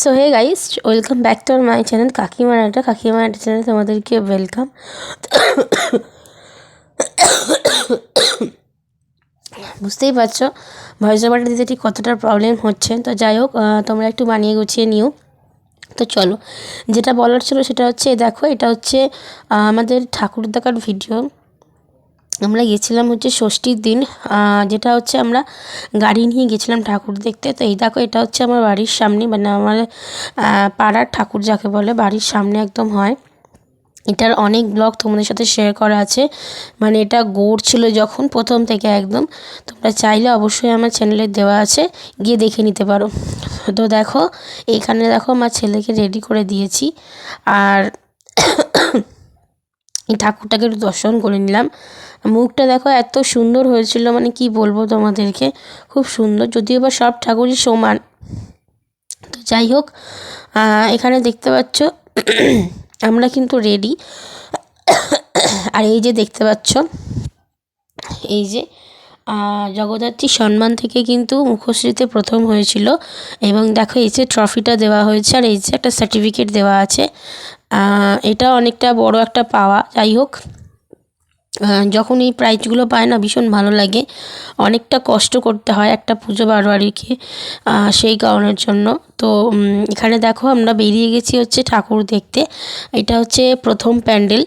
So hey guys, welcome back to my channel কাকিমার আড্ডা চ্যানেলে তোমাদেরকে ওয়েলকাম। বুঝতেই পারছো ভয়েস ওভারটা দিতে ঠিক কতটা প্রবলেম হচ্ছে। তো যাই হোক, তোমরা একটু বানিয়ে গুছিয়ে নিও। তো চলো, যেটা বলার ছিল সেটা হচ্ছে, দেখো এটা হচ্ছে আমাদের ঠাকুর দেখার ভিডিও। আমরা গেছিলাম হচ্ছে ষষ্ঠীর দিন, যেটা হচ্ছে আমরা গাড়ি নিয়ে গেছিলাম ঠাকুর দেখতে। তো এই দেখো, এটা হচ্ছে আমার বাড়ির সামনে, মানে আমার পাড়ার ঠাকুর যাকে বলে, বাড়ির সামনে একদম হয়। এটার অনেক ব্লগ তোমাদের সাথে শেয়ার করা আছে, মানে এটা গৌড় ছিল যখন প্রথম থেকে একদম। তোমরা চাইলে অবশ্যই আমার চ্যানেলে দেওয়া আছে, গিয়ে দেখে নিতে পারো। তো দেখো, এখানে দেখো আমার ছেলেকে রেডি করে দিয়েছি, আর এই ঠাকুরটাকে একটু দর্শন করে নিলাম। মুখটা দেখো এত সুন্দর হয়েছিল, মানে কি বলবো তোমাদেরকে, খুব সুন্দর, যদিও বা সব ঠাকুরই সমান। তো যাই হোক, এখানে দেখতে পাচ্ছ আমরা কিন্তু রেডি। আর এই যে দেখতে পাচ্ছ, এই যে জগদ্ধাত্রী সম্মান থেকে কিন্তু মুখশ্রীতে প্রথম হয়েছিল, এবং দেখো এই যে ট্রফিটা দেওয়া হয়েছে, আর এই যে একটা সার্টিফিকেট দেওয়া আছে। এটা অনেকটা বড় একটা পাওয়া। যাই হোক, যখন এই প্রাইজগুলো পায় না, ভীষণ ভালো লাগে। অনেকটা কষ্ট করতে হয় একটা পুজো বারোয়ারিকে, সেই কারণের জন্য। তো এখানে দেখো আমরা বেরিয়ে গেছি হচ্ছে ঠাকুর দেখতে। এটা হচ্ছে প্রথম প্যান্ডেল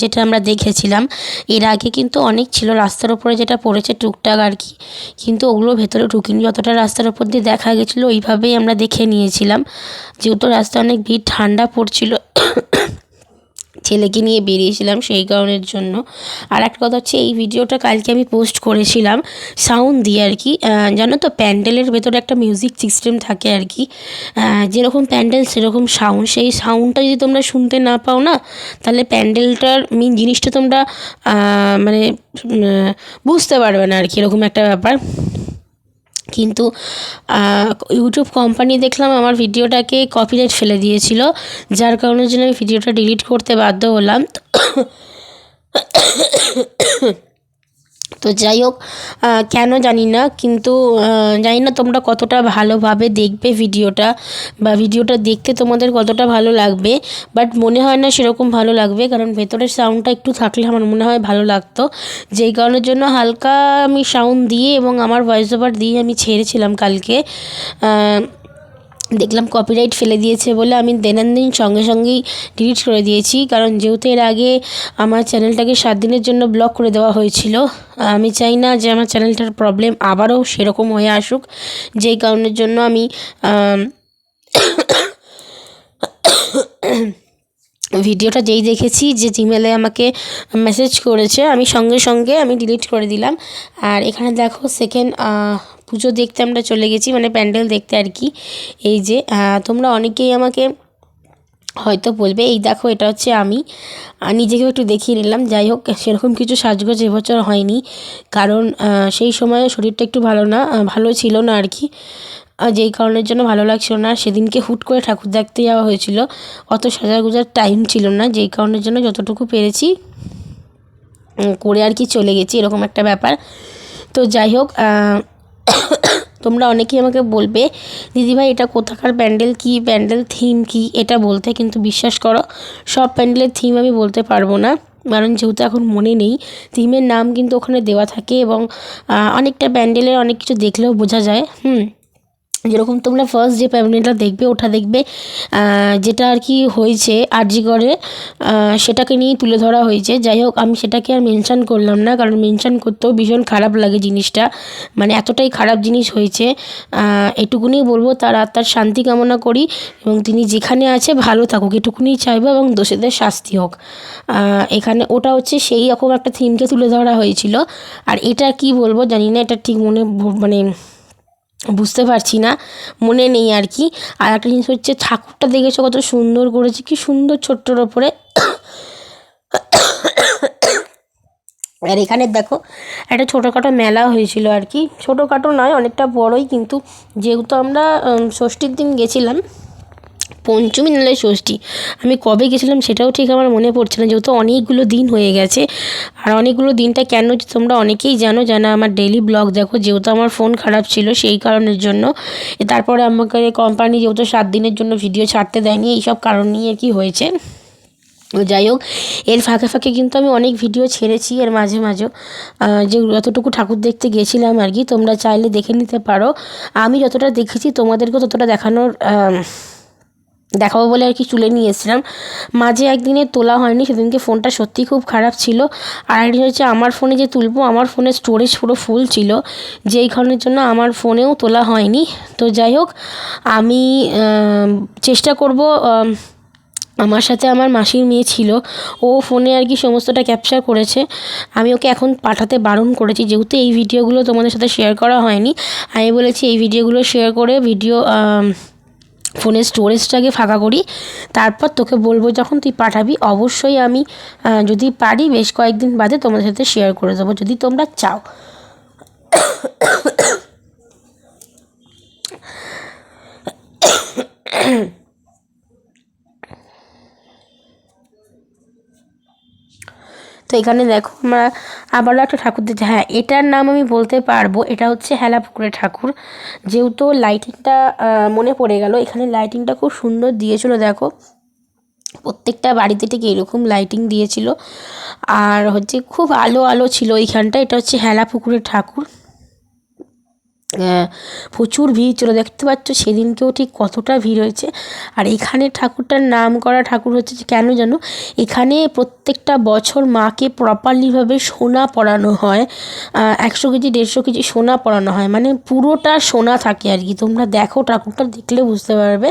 যেটা আমরা দেখেছিলাম। এর আগে কিন্তু অনেক ছিল রাস্তার ওপরে, যেটা পড়েছে টুকটাক আর কি, কিন্তু ওগুলো ভেতরে ঢুকিনি। যতটা রাস্তার ওপর দিয়ে দেখা গেছিলো ওইভাবেই আমরা দেখে নিয়েছিলাম, যেহেতু রাস্তায় অনেক ভিড়, ঠান্ডা পড়ছিল, ছেলেকে নিয়ে বেরিয়েছিলাম সেই কারণের জন্য। আর একটা কথা হচ্ছে, এই ভিডিওটা কালকে আমি পোস্ট করেছিলাম সাউন্ড দিয়ে আর কি। জানো তো, প্যান্ডেলের ভেতরে একটা মিউজিক সিস্টেম থাকে আর কি, যেরকম প্যান্ডেল সেরকম সাউন্ড। সেই সাউন্ডটা যদি তোমরা শুনতে না পাও না, তাহলে প্যান্ডেলটার মেন জিনিসটা তোমরা মানে বুঝতে পারবে না আর কি, এরকম একটা ব্যাপার। কিন্তু ইউটিউব কোম্পানি দেখলাম আমার ভিডিওটাকে কপিরাইট ফেলে দিয়েছিল, যার কারণের জন্য আমি ভিডিওটা ডিলিট করতে বাধ্য হলাম। তো যাই হোক, কেন জানি না, কিন্তু জানি না তোমরা কতটা ভালোভাবে দেখবে ভিডিওটা, বা ভিডিওটা দেখতে তোমাদের কতটা ভালো লাগবে। বাট মনে হয় না সেরকম ভালো লাগবে, কারণ ভেতরের সাউন্ডটা একটু থাকলে আমার মনে হয় ভালো লাগতো। যেই কারণের জন্য হালকা আমি সাউন্ড দিয়ে এবং আমার ভয়েস ওভার দিয়ে আমি ছেড়েছিলাম কালকে। দেখলাম কপিরাইট ফেলে দিয়েছে বলে আমি দৈনন্দিন সঙ্গে সঙ্গেই ডিলিট করে দিয়েছি, কারণ যেহেতু এর আগে আমার চ্যানেলটাকে 7 দিনের জন্য ব্লক করে দেওয়া হয়েছিল। আমি চাই না যে আমার চ্যানেলটার প্রবলেম আবারও সেরকম হয়ে আসুক, যেই কারণের জন্য আমি ভিডিওটা যেই দেখেছি যে জিমেলে আমাকে মেসেজ করেছে, আমি সঙ্গে সঙ্গে আমি ডিলিট করে দিলাম। আর এখানে দেখো সেকেন্ড পুজো দেখতে আমরা চলে গেছি, মানে প্যান্ডেল দেখতে আর কি। এই যে তোমরা অনেকেই আমাকে হয়তো বলবে, এই দেখো এটা হচ্ছে আমি, নিজেকেও একটু দেখিয়ে নিলাম। যাই হোক, সেরকম কিছু সাজগোজ এবছর হয়নি, কারণ সেই সময় শরীরটা একটু ভালো ছিল না আর কি, যেই কারণের জন্য ভালো লাগছিল না। সেদিনকে হুট করে ঠাকুর দেখতে যাওয়া হয়েছিল, অত সাজাগোজার টাইম ছিল না, যেই কারণের জন্য যতটুকু পেরেছি করে আর কি চলে গেছি, এরকম একটা ব্যাপার। তো যাই হোক, তোমরা অনেকেই আমাকে বলবে, দিদিভাই এটা কোথাকার প্যান্ডেল, কী প্যান্ডেল, থিম কী, এটা বলতে। কিন্তু বিশ্বাস করো, সব প্যান্ডেলের থিম আমি বলতে পারবো না, কারণ যেহেতু এখন মনে নেই। থিমের নাম কিন্তু ওখানে দেওয়া থাকে, এবং অনেকটা প্যান্ডেলের অনেক কিছু দেখলেও বোঝা যায়। যেরকম তোমরা ফার্স্ট যে প্যান্ডেলটা দেখবে, ওটা দেখবে যেটা আর কি হয়েছে আরজিগড়ে, সেটাকে নিয়েই তুলে ধরা হয়েছে। যাই হোক, আমি সেটাকে আর মেনশান করলাম না, কারণ মেনশান করতেও ভীষণ খারাপ লাগে জিনিসটা, মানে এতটাই খারাপ জিনিস হয়েছে। এটুকুনি বলবো, তার আত্মার শান্তি কামনা করি, এবং তিনি যেখানে আছে ভালো থাকুক, এটুকুনি চাইবো, এবং দোষীদের শাস্তি হোক। এখানে ওটা হচ্ছে সেই রকম একটা থিমকে তুলে ধরা হয়েছিল। আর এটা কি বলবো জানি না, এটা ঠিক মানে বুঝতে পারছি না, মনে নেই আর কি। আর একটা জিনিস হচ্ছে, ঠাকুরটা দেখেছো কত সুন্দর করেছে, কি সুন্দর ছোট্টর ওপরে। আর এখানে দেখো একটা ছোটোখাটো মেলা হয়েছিল আর কি, ছোটোখাটো নয় অনেকটা বড়োই, কিন্তু যেহেতু আমরা ষষ্ঠীর দিন গেছিলাম, পঞ্চমী নাহলে ষষ্ঠী, আমি কবে গেছিলাম সেটাও ঠিক আমার মনে পড়ছে না, যেহেতু অনেকগুলো দিন হয়ে গেছে। আর অনেকগুলো দিনটা কেন তোমরা অনেকেই জানো, আমার ডেইলি ব্লগ দেখো, যেহেতু আমার ফোন খারাপ ছিল সেই কারণের জন্য। তারপরে আমাকে কোম্পানি যেহেতু 7 দিনের জন্য ভিডিও ছাড়তে দেয়নি, এইসব কারণ নিয়ে কি হয়েছে। যাই হোক, এর ফাঁকে ফাঁকে কিন্তু আমি অনেক ভিডিও ছেড়েছি এর মাঝে মাঝেও, যে যতটুকু ঠাকুর দেখতে গেছিলাম আর কি, তোমরা চাইলে দেখে নিতে পারো। আমি যতটা দেখেছি তোমাদেরকেও ততটা দেখাবো বলে আর কি তুলে নিয়ে এসেছিলাম। মাঝে একদিনে তোলা হয়নি, সেদিনকে ফোনটা সত্যিই খুব খারাপ ছিল। আর একদিন হচ্ছে আমার ফোনে যে তুলবো, আমার ফোনের স্টোরেজ পুরো ফুল ছিল, যেই কারণের জন্য আমার ফোনেও তোলা হয়নি। তো যাই হোক, আমি চেষ্টা করব। আমার সাথে আমার মাসির মেয়ে ছিল, ও ফোনে আর কি সমস্তটা ক্যাপচার করেছে। আমি ওকে এখন পাঠাতে বারণ করেছি, যেহেতু এই ভিডিওগুলো তোমাদের সাথে শেয়ার করা হয়নি। আমি বলেছি এই ভিডিওগুলো শেয়ার করে ফোনের স্টোরেজটাকে ফাঁকা করি, তারপর তোকে বলবো যখন তুই পাঠাবি, অবশ্যই আমি যদি পারি বেশ কয়েকদিন বাদে তোমাদের সাথে শেয়ার করে দেবো, যদি তোমরা চাও। তো এখানে দেখো আমরা আবারও একটা ঠাকুর দিচ্ছি। হ্যাঁ, এটার নাম আমি বলতে পারবো, এটা হচ্ছে হেলাপুকুরের ঠাকুর। যেহেতু লাইটিংটা মনে পড়ে গেল, এখানে লাইটিংটা খুব সুন্দর দিয়েছিল দেখো, প্রত্যেকটা বাড়িতে ঠিক এরকম লাইটিং দিয়েছিল। আর হচ্ছে খুব আলো আলো ছিল এইখানটা। এটা হচ্ছে হেলাপুকুরের ঠাকুর। প্রচুর ভিড় ছিল, দেখতে পাচ্ছ সেদিনকেও ঠিক কতটা ভিড় হয়েছে। আর এখানে ঠাকুরটার নাম করা ঠাকুর হচ্ছে কেন জানো, এখানে প্রত্যেকটা বছর মাকে প্রপারলিভাবে সোনা পরানো হয়, 100 কেজি 150 কেজি সোনা পরানো হয়, মানে পুরোটা সোনা থাকে আর কি। তোমরা দেখো ঠাকুরটা দেখলে বুঝতে পারবে,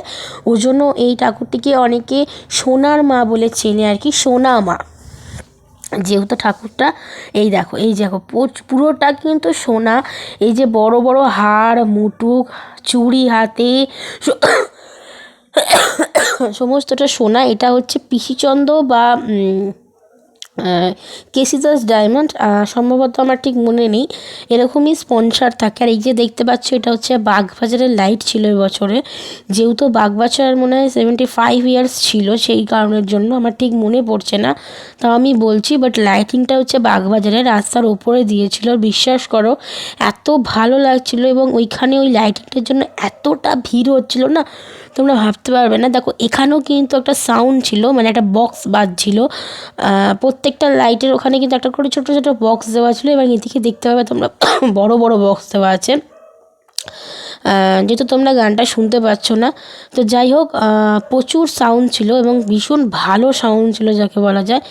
ওই জন্য এই ঠাকুরটিকে অনেকে সোনার মা বলে চেনে আর কি, সোনা মা। যেহেতু ঠাকুরটা এই দেখো পুরোটা কিন্তু সোনা। এই যে বড় বড় হার মুটুক চুড়ি হাতে সমস্তটা সোনা। এটা হচ্ছে পিসিচন্দ্র বা কেসিদাস ডায়মন্ড, সম্ভবত আমার ঠিক মনে নেই, এরকমই স্পন্সার থাকে। আর এই যে দেখতে পাচ্ছ, এটা হচ্ছে বাগবাজারের লাইট ছিল এবছরে, যেহেতু বাগবাজার মনে হয় 75 ইয়ার্স ছিল, সেই কারণের জন্য আমার ঠিক মনে পড়ছে না, তাও আমি বলছি। বাট লাইটিংটা হচ্ছে বাগবাজারের রাস্তার ওপরে দিয়েছিল, বিশ্বাস করো এত ভালো লাগছিল। এবং ওইখানে ওই লাইটিংটার জন্য এতটা ভিড় হচ্ছিল না, তোমরা ভাবতে পারবে না। দেখো এখানেও কিন্তু একটা সাউন্ড ছিল, মানে একটা বক্স বাজছিল, প্রত্যেকটা লাইটের ওখানে কিন্তু একটা করে ছোটো ছোটো বক্স দেওয়া ছিল। এবার এদিকে দেখতে পাবে তোমরা বড় বড় বক্স দেওয়া আছে, যেহেতু তোমরা গানটা শুনতে পাচ্ছ না। তো যাই হোক, প্রচুর সাউন্ড ছিল এবং ভীষণ ভালো সাউন্ড ছিল যাকে বলা যায়।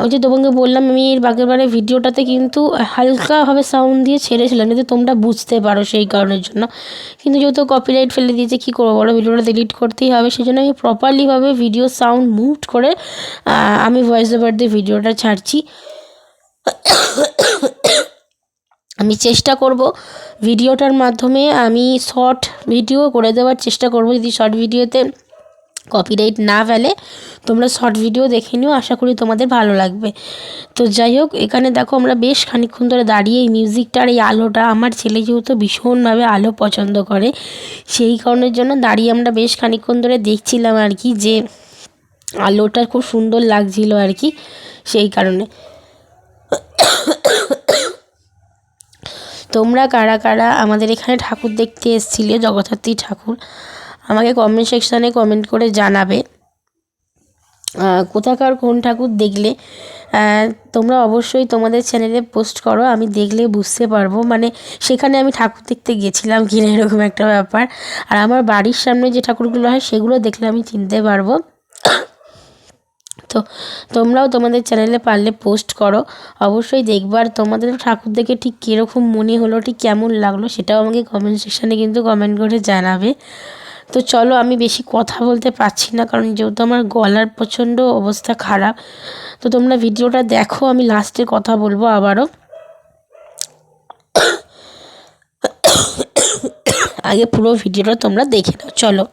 ওই যে তোমাকে বললাম, আমি এর বাগেরবারে ভিডিওটাতে কিন্তু হালকাভাবে সাউন্ড দিয়ে ছেড়েছিলাম যাতে তোমরা বুঝতে পারো, সেই কারণের জন্য। কিন্তু যেহেতু কপিরাইট ফেলে দিয়েছে, কী করবো বলো, ভিডিওটা ডিলিট করতেই হবে। সেই জন্য আমি প্রপারলিভাবে ভিডিও সাউন্ড মিউট করে আমি ভয়েস ওভার দিয়ে ভিডিওটা ছাড়ছি। আমি চেষ্টা করব ভিডিওটার মাধ্যমে আমি শর্ট ভিডিও করে দেওয়ার চেষ্টা করব, যদি শর্ট ভিডিওতে কপিরাইট না ফেলে। তোমরা শর্ট ভিডিও দেখে নিও, আশা করি তোমাদের ভালো লাগবে। তো যাই হোক, এখানে দেখো আমরা বেশ খানিকক্ষণ ধরে দাঁড়িয়ে এই মিউজিকটার এই আলোটা, আমার ছেলে যেহেতু ভীষণভাবে আলো পছন্দ করে, সেই কারণের জন্য দাঁড়িয়ে আমরা বেশ খানিকক্ষণ ধরে দেখছিলাম আর কি, যে আলোটা খুব সুন্দর লাগছিল আর কি, সেই কারণে। তোমরা কারা কারা আমাদের এখানে ঠাকুর দেখতে এসেছিলে, জগদ্ধাত্রী ঠাকুর, আমাকে কমেন্ট সেকশানে কমেন্ট করে জানাবে কোথাকার কোন ঠাকুর দেখলে। তোমরা অবশ্যই তোমাদের চ্যানেলে পোস্ট করো, আমি দেখলে বুঝতে পারবো, মানে সেখানে আমি ঠাকুর দেখতে গেছিলাম কিনা এরকম একটা ব্যাপার। আর আমার বাড়ির সামনে যে ঠাকুরগুলো হয় সেগুলো দেখলে আমি চিনতে পারবো। তো তোমরাও তোমাদের চ্যানেলে পারলে পোস্ট করো, অবশ্যই দেখবার তোমাদের ঠাকুর দেখে ঠিক কীরকম মনে হলো, ঠিক কেমন লাগলো, সেটাও আমাকে কমেন্ট সেকশানে কিন্তু কমেন্ট করে জানাবে। তো চলো, আমি বেশি কথা বলতে পারছি না, কারণ যেহেতু আমার গলার প্রচণ্ড অবস্থা খারাপ। তো তোমরা ভিডিওটা দেখো, আমি লাস্টে কথা বলবো আবারও। আগে পুরো ভিডিওটা তোমরা দেখে নাও, চলো।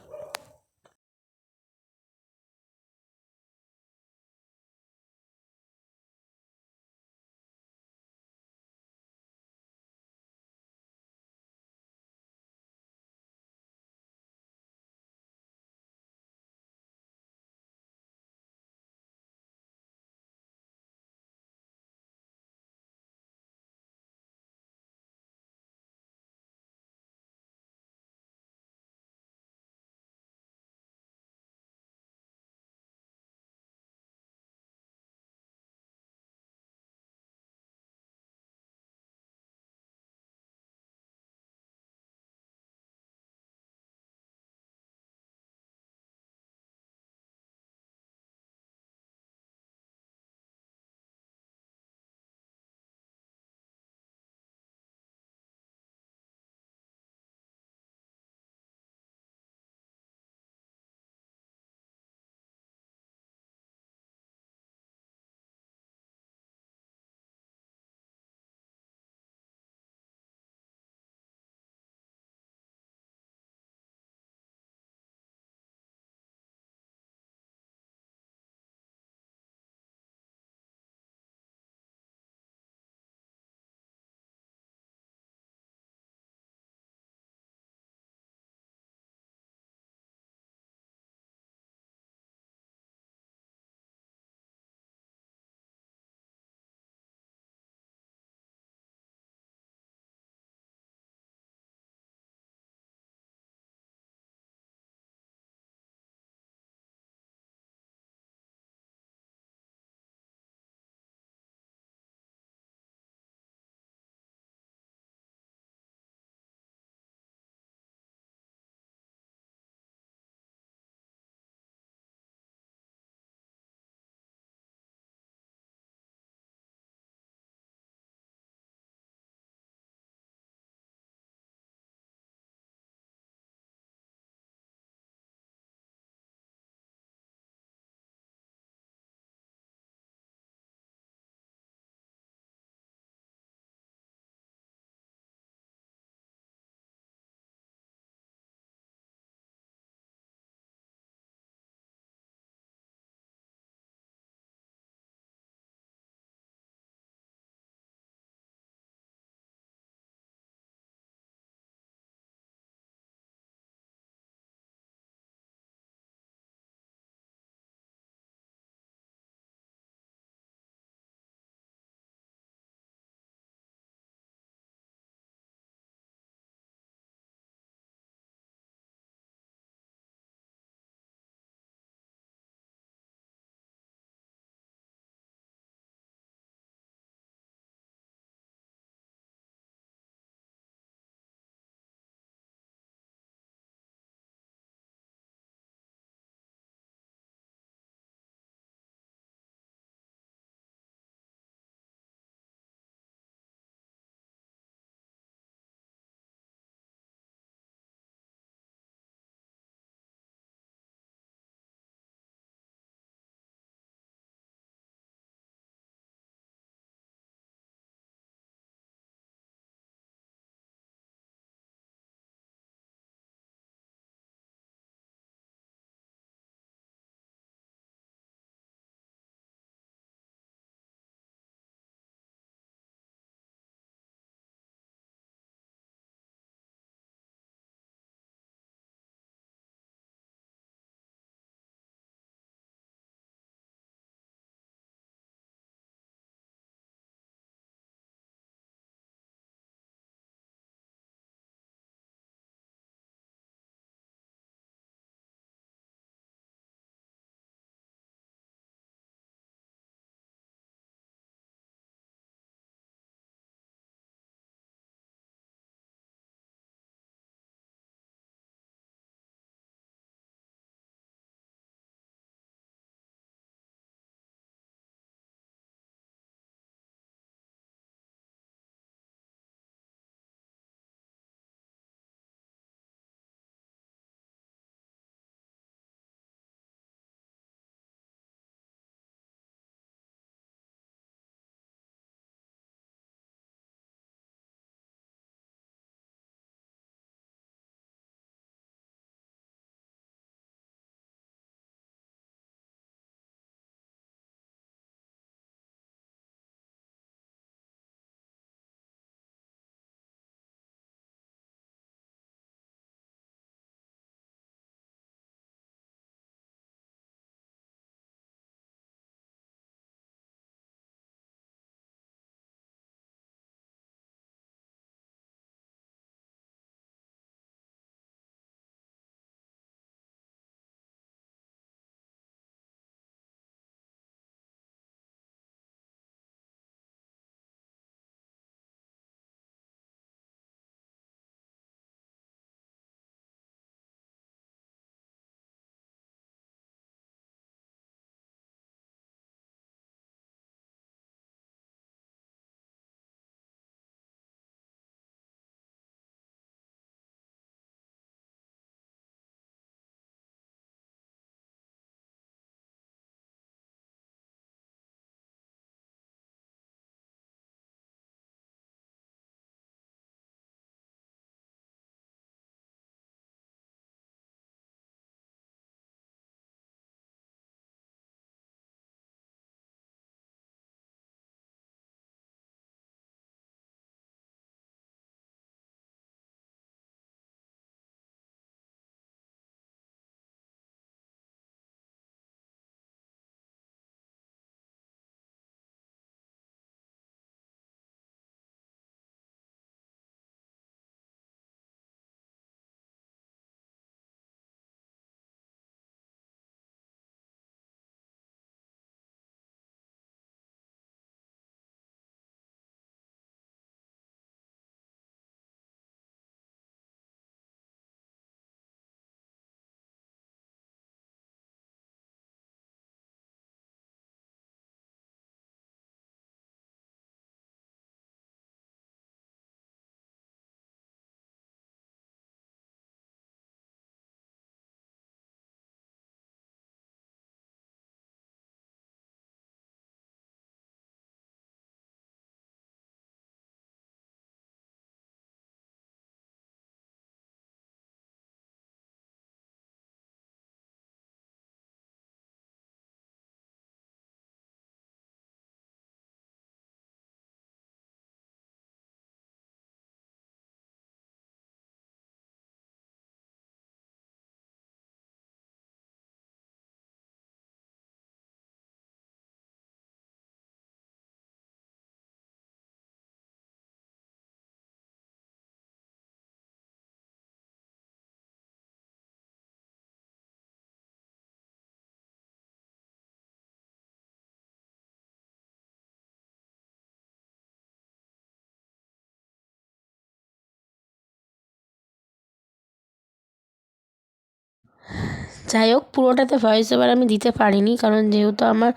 যাই হোক, পুরোটাতে ভয়েস ওভার আমি দিতে পারিনি, কারণ যেহেতু আমার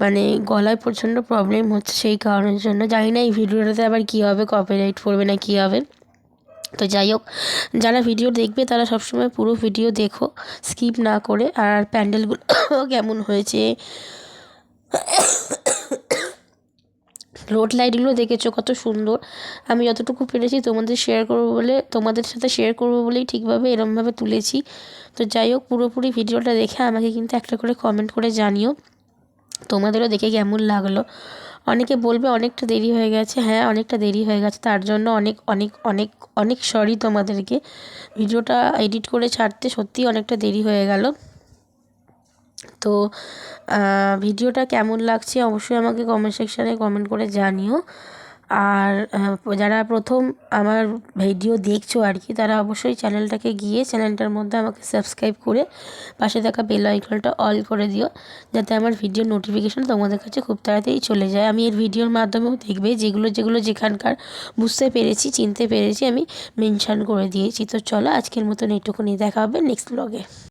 মানে গলায় প্রচণ্ড প্রবলেম হচ্ছে, সেই কারণের জন্য। জানি না এই ভিডিওটাতে আবার কী হবে, কপিরাইট পড়বে না কী হবে। তো যাই হোক, যারা ভিডিও দেখবে তারা সবসময় পুরো ভিডিও দেখো, স্কিপ না করে। আর প্যান্ডেলগুলো কেমন হয়েছে, রোড লাইটগুলো দেখেছো কত সুন্দর। আমি যতটুকু পেরেছি তোমাদের সাথে শেয়ার করবো বলেই ঠিকভাবে এরমভাবে তুলেছি। তো যাই হোক, পুরোপুরি ভিডিওটা দেখে আমাকে কিন্তু একটা করে কমেন্ট করে জানিও তোমাদেরও দেখে কেমন লাগলো। অনেকে বলবে অনেকটা দেরি হয়ে গেছে। হ্যাঁ, অনেকটা দেরি হয়ে গেছে, তার জন্য অনেক অনেক অনেক অনেক সরি তোমাদেরকে। ভিডিওটা এডিট করে ছাড়তে সত্যিই অনেকটা দেরি হয়ে গেল। তো ভিডিওটা কেমন লাগছে অবশ্যই আমাকে কমেন্ট সেকশানে কমেন্ট করে জানিও। আর যারা প্রথম আমার ভিডিও দেখছো আর কি, তারা অবশ্যই চ্যানেলটাকে গিয়ে চ্যানেলটার মধ্যে আমাকে সাবস্ক্রাইব করে পাশে থাকা বেল আইকনটা অল করে দিও, যাতে আমার ভিডিওর নোটিফিকেশান তোমাদের কাছে খুব তাড়াতাড়ি চলে যায়। আমি এর ভিডিওর মাধ্যমেও দেখবে যেগুলো যেখানকার বুঝতে পেরেছি, চিনতে পেরেছি, আমি মেনশান করে দিয়েছি। তো চলো, আজকের মতন এইটুকুনি, দেখা হবে নেক্সট ব্লগে।